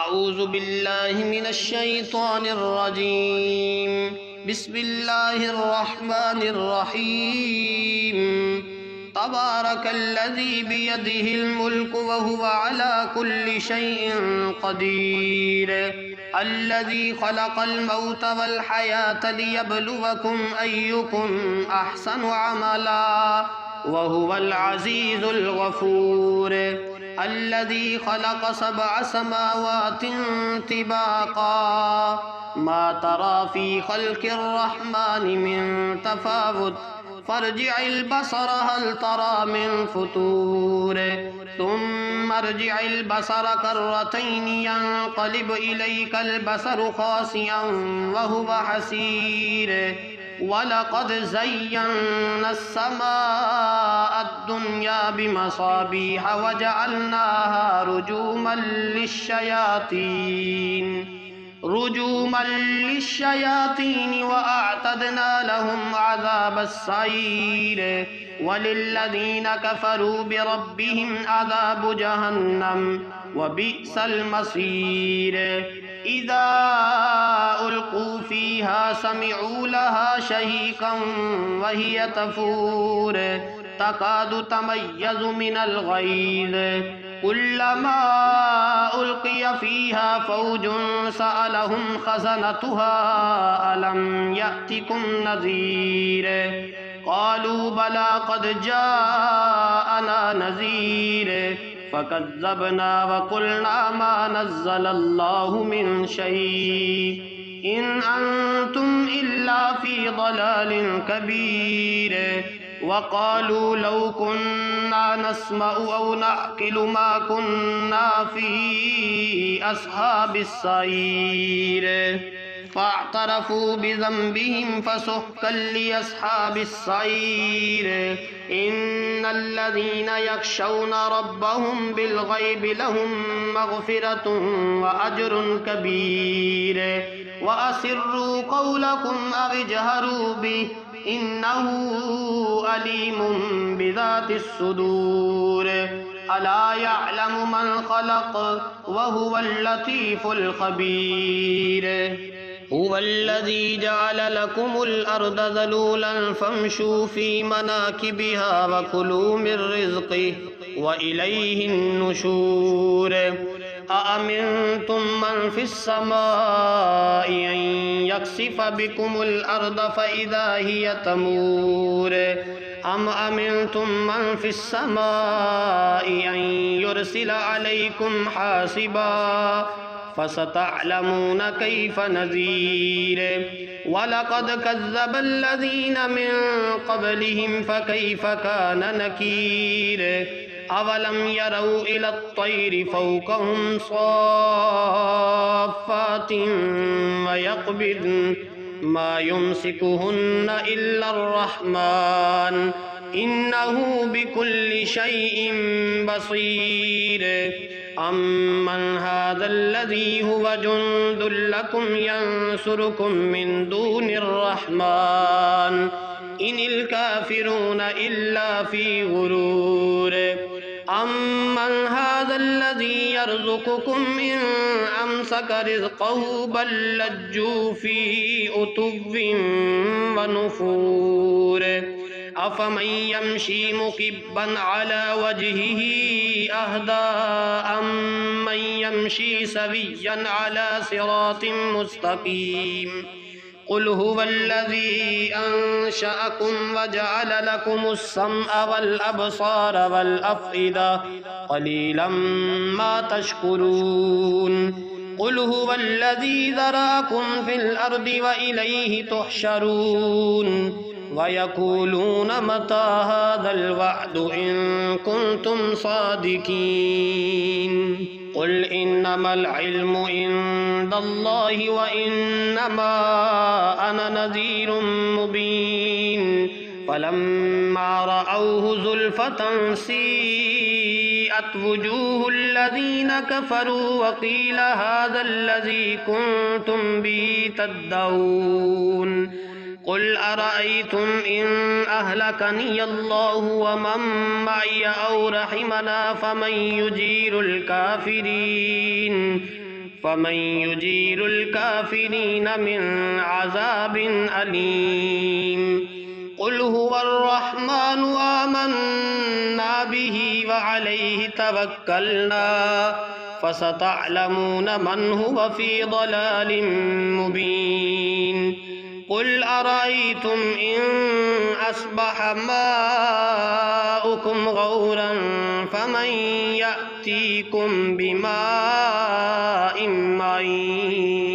अऊज़ु बिल्लाहि मिनश शैतानिर रजीम। बिस्मिल्लाहिर रहमानिर रहीम। तबारकल्लज़ी बियदिहिल मुल्कु व हुवा अला कुल्लि शैइन क़दीर। अल्लज़ी खलक़ल मौत वल हयात लियब्लुवकुम अय्युकुम अहसनु अमला व हुवल अज़ीज़ुल गफ़ूर। अल्लज़ी खलक़ सबअ समावातिन तिबाक़ा मा तरा फ़ी ख़ल्क़िर रहमानि मिन तफ़ावुत फ़र्जिइल बसर हल तरा मिन फ़ुतूर सुम्मा अर्जिइल बसर कर्रतैनि यंक़लिब इलैकल बसरु ख़ासिअन व हुवा हसीर। वलक़द ज़य्यन्ना अस्समाअ अद्दुन्या बिमसाबीह वजअल्नाहा रुजूमन लिश्शयातीन वअअतदना लहुम अज़ाबस्सईर। वलिल्लज़ीन कफ़रू बिरब्बिहिम अज़ाबु जहन्नम वबिअसल मसीर। इज़ा उल्क़ू फ़ीहा समिअू लहा शहीक़न वहिय तफ़ूर तकादु तमय्यज़ु मिनल ग़ैज़ कुल्लमा उल्क़िय फ़ीहा फ़ौजुन सअलहुम ख़ज़नतुहा अलम यअतिकुम नज़ीर। क़ालू बला क़द जाअना नज़ीर फ़कज़्ज़बना व क़ुलना मा नज़्ज़लल्लाहु मिन शै इन अंतुम इल्ला फ़ी ज़लालिन कबीर। वक़ालू लौ कुन्ना नस्मअु औ नअक़िलु मा कुन्ना फ़ी अस्हाबिस्सईर। फ़अतरफ़ू बिज़ंबिहिम फ़सुह्क़न लिअस्हाबिस्सईर। इन्नल्लज़ीन यख़शौन रब्बहुम बिलग़ैबि लहुम मग़फ़िरतुन व अज्रुन कबीर। व असिर्रू क़ौलकुम अव इजहरू बिहि इन्नहु अलीमुम बिज़ातिस सुदूर। अला यअलमु मन ख़लक़ व हुवल लतीफ़ुल ख़बीर। हुवल्लज़ी जअल लकुमुल अर्द ज़लूलन फ़म्शू फ़ी मनाकिबिहा व कुलू मिर रिज़्क़िही व इलैहिन नुशूर। अअमिनतुम मन फ़िस्समाइ अन यख़सिफ़ बिकुमुल अर्द फ़इज़ा हिय तमूर। अम अमिनतुम मन फ़िस्समाइ अन युरसिल अलैकुम हासिबा फ़सतअलमून कैफ़ नज़ीर। वलक़द कज़्ज़बल्लज़ीन मिन क़ब्लिहिम फ़कैफ़ कान नकीर। अवलम यरौ इलत्तैरि फ़ौक़हुम साफ़्फ़ातिन व यक़बिद्न मा युमसिकुहुन्न इल्लर्रहमान इन्नहु बिकुल्लि शैइन बसीर। अम्मन हाज़ल्लज़ी हुव जुन्दुल लकुम यंसुरुकुम मिन दूनिर्रहमान इनिल काफ़िरून इल्ला फ़ी गुरूर। अम्मन हाज़ल्लज़ी यर्ज़ुक़ुकुम इन अमसक रिज़क़हु बल लज्जू फ़ी उतुव्विन व नुफ़ूर। अफ़मन यमशी मुकिब्बन अला वजहिही अहदा अम्मन यमशी सविय्यन अला सिरातिन मुस्तक़ीम। क़ुल हुवल्लज़ी अंशअकुम वजअल लकुमुस समअ वल अबसार वल अफ़इदा क़लीलन मा तशकुरून। क़ुल हुवल्लज़ी ज़रअकुम फ़िल अर्दि व इलैहि तुहशरून। वयक़ूलून मता हाज़ल वअदु इन कुन्तुम सादिक़ीन। क़ुल इन्नमल इल्मु इंदल्लाहि व इन्नमा अना नज़ीरुम मुबीन। फलम्मा रअवहु ज़ुल्फ़तन सीअत वुजूहुल्लज़ीन कफ़रू व क़ील हाज़ल्लज़ी कुन्तुम बिही तद्दऊन। क़ुल अरअय्तुम इन अहलकनियल्लाहु व मन मअय औ रहिमना फमन युजीरुल काफ़िरीन फमन युजीरुल काफिरीन मिन अज़ाबिन अलीम। क़ुल हुवर रहमानु आमन्ना बिही व अलैहि तवक्कलना फसतअलमून मन हुव फ़ी ज़लालिम मुबीन। क़ुल अरअय्तुम इन अस्बह माउकुम गौरन फमन यअतीकुम बिमाइन मईन।